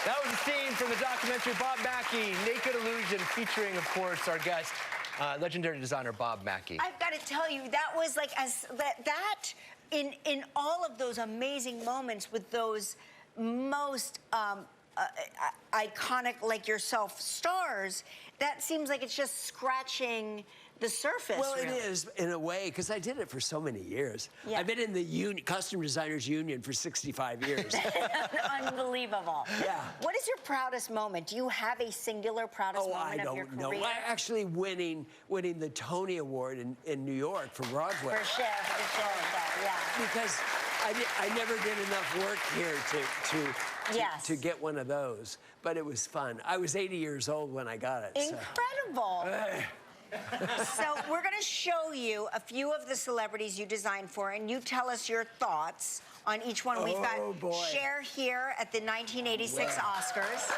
That was a scene from the documentary Bob Mackey, Naked Illusion, featuring, of course, our guest, legendary designer Bob Mackey. I've got to tell you, that was like, in all of those amazing moments with those most iconic, like yourself, stars, that seems like it's just scratching the surface. Well, really. it is, in a way, because I did it for so many years. Yeah. I've been in the Custom Designers Union for 65 years. Unbelievable. Yeah. What is your proudest moment? Do you have a singular proudest moment of your career? I don't know. Actually, winning the Tony Award in New York for Broadway. For sure, yeah. Because I never did enough work here to get one of those, but it was fun. I was 80 years old when I got it. Incredible. So. So we're going to show you a few of the celebrities you designed for, and you tell us your thoughts on each one. We've got Cher here at the 1986 Oscars.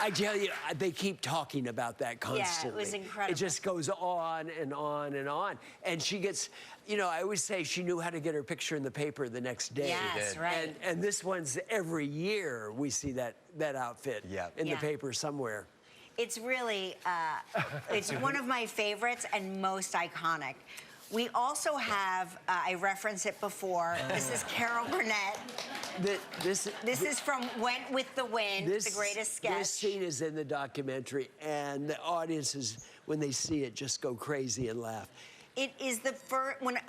I tell you, they keep talking about that constantly. Yeah, it was incredible. It just goes on and on and on. And she gets, you know, I always say she knew how to get her picture in the paper the next day. Yes, right. And this one's every year we see that outfit in the paper somewhere. It's really, it's one of my favorites and most iconic. We also have, I referenced it before, this is Carol Burnett. This is from Went with the Wind, the greatest sketch. This scene is in the documentary, and the audiences, when they see it, just go crazy and laugh. It is the first, when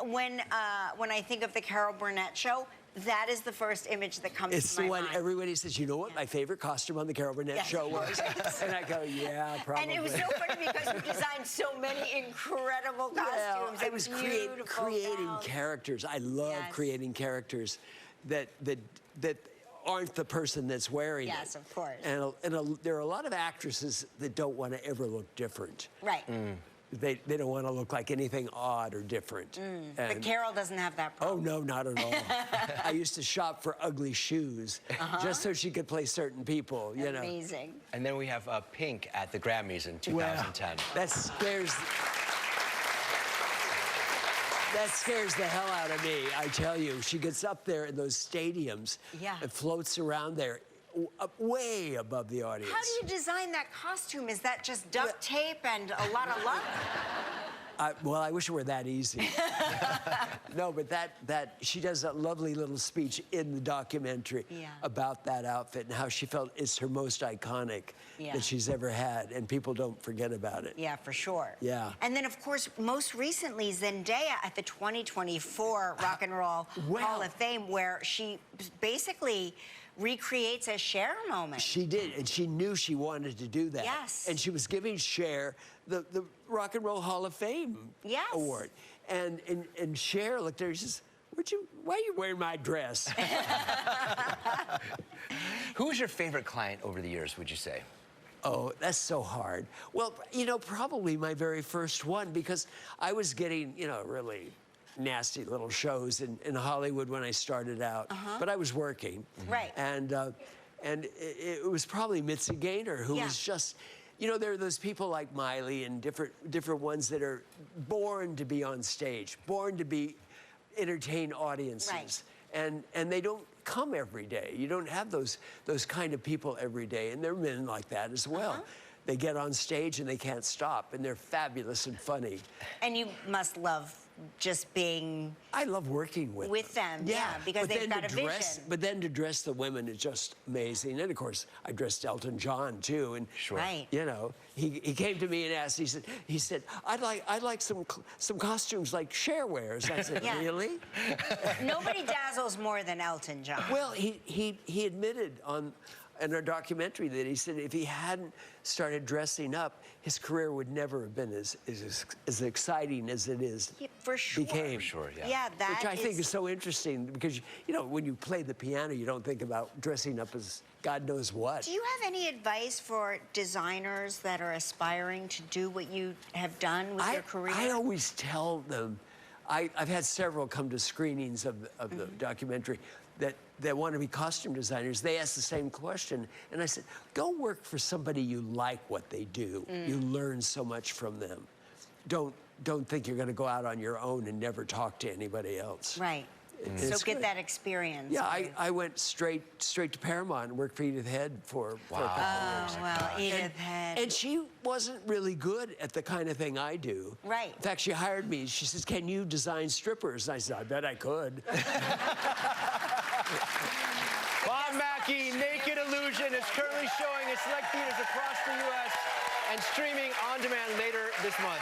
I think of the Carol Burnett show, that is the first image that comes to my mind. It's the one everybody says, you know what my favorite costume on the Carol Burnett show was? And I go, yeah, probably. And it was so funny because you designed so many incredible costumes. I was creating characters. I love creating characters that aren't the person that's wearing it. Yes, of course. And there are a lot of actresses that don't want to ever look different. Right. They don't want to look like anything odd or different. But Carol doesn't have that problem. Oh, no, not at all. I used to shop for ugly shoes just so she could play certain people, you know. Amazing. And then we have Pink at the Grammys in 2010. That scares the hell out of me, I tell you. She gets up there in those stadiums and floats around there way above the audience. How do you design that costume? Is that just duct tape and a lot of luck? Well, I wish it were that easy. No, but she does that lovely little speech in the documentary about that outfit and how she felt it's her most iconic that she's ever had, and people don't forget about it. Yeah, for sure. Yeah. And then, of course, most recently, Zendaya at the 2024 Rock and Roll Hall of Fame, where she basically recreates a Cher moment. She did, and she knew she wanted to do that. Yes. And she was giving Cher the Rock and Roll Hall of Fame award. And Cher looked at her and says, why are you wearing my dress? Who's your favorite client over the years, would you say? Oh, that's so hard. Well, you know, probably my very first one, because I was getting, you know, really nasty little shows in Hollywood when I started out, but I was working. Right. And it was probably Mitzi Gaynor, who was just, you know, there are those people like Miley and different ones that are born to be on stage, born to entertain audiences. Right. And they don't come every day. You don't have those kind of people every day, and there are men like that as well. They get on stage and they can't stop, and they're fabulous and funny. And you must love just being... I love working with them. Yeah, because they've got a vision. But then to dress the women is just amazing. And of course, I dressed Elton John too. And you know, he came to me and asked. He said, I'd like some costumes like Cher wears. I said, really? Nobody dazzles more than Elton John. Well, he admitted in our documentary that he said if he hadn't started dressing up, his career would never have been as exciting as it is. For sure. Became. For sure, Yeah, that Which I think is so interesting because, you know, when you play the piano, you don't think about dressing up as God knows what. Do you have any advice for designers that are aspiring to do what you have done with your career? I always tell them, I've had several come to screenings of the documentary that want to be costume designers. They ask the same question, and I said, go work for somebody you like what they do. You learn so much from them. Don't think you're going to go out on your own and never talk to anybody else. Right. So It's get good. that experience. Yeah, I went straight to Paramount and worked for Edith Head for a couple of years. Oh, well, Edith Head. And she wasn't really good at the kind of thing I do. Right. In fact, she hired me. She says, "Can you design strippers?" And I said, "I bet I could." Bob Mackey, Naked Illusion, is currently showing at select theaters across the U.S. and streaming on demand later this month.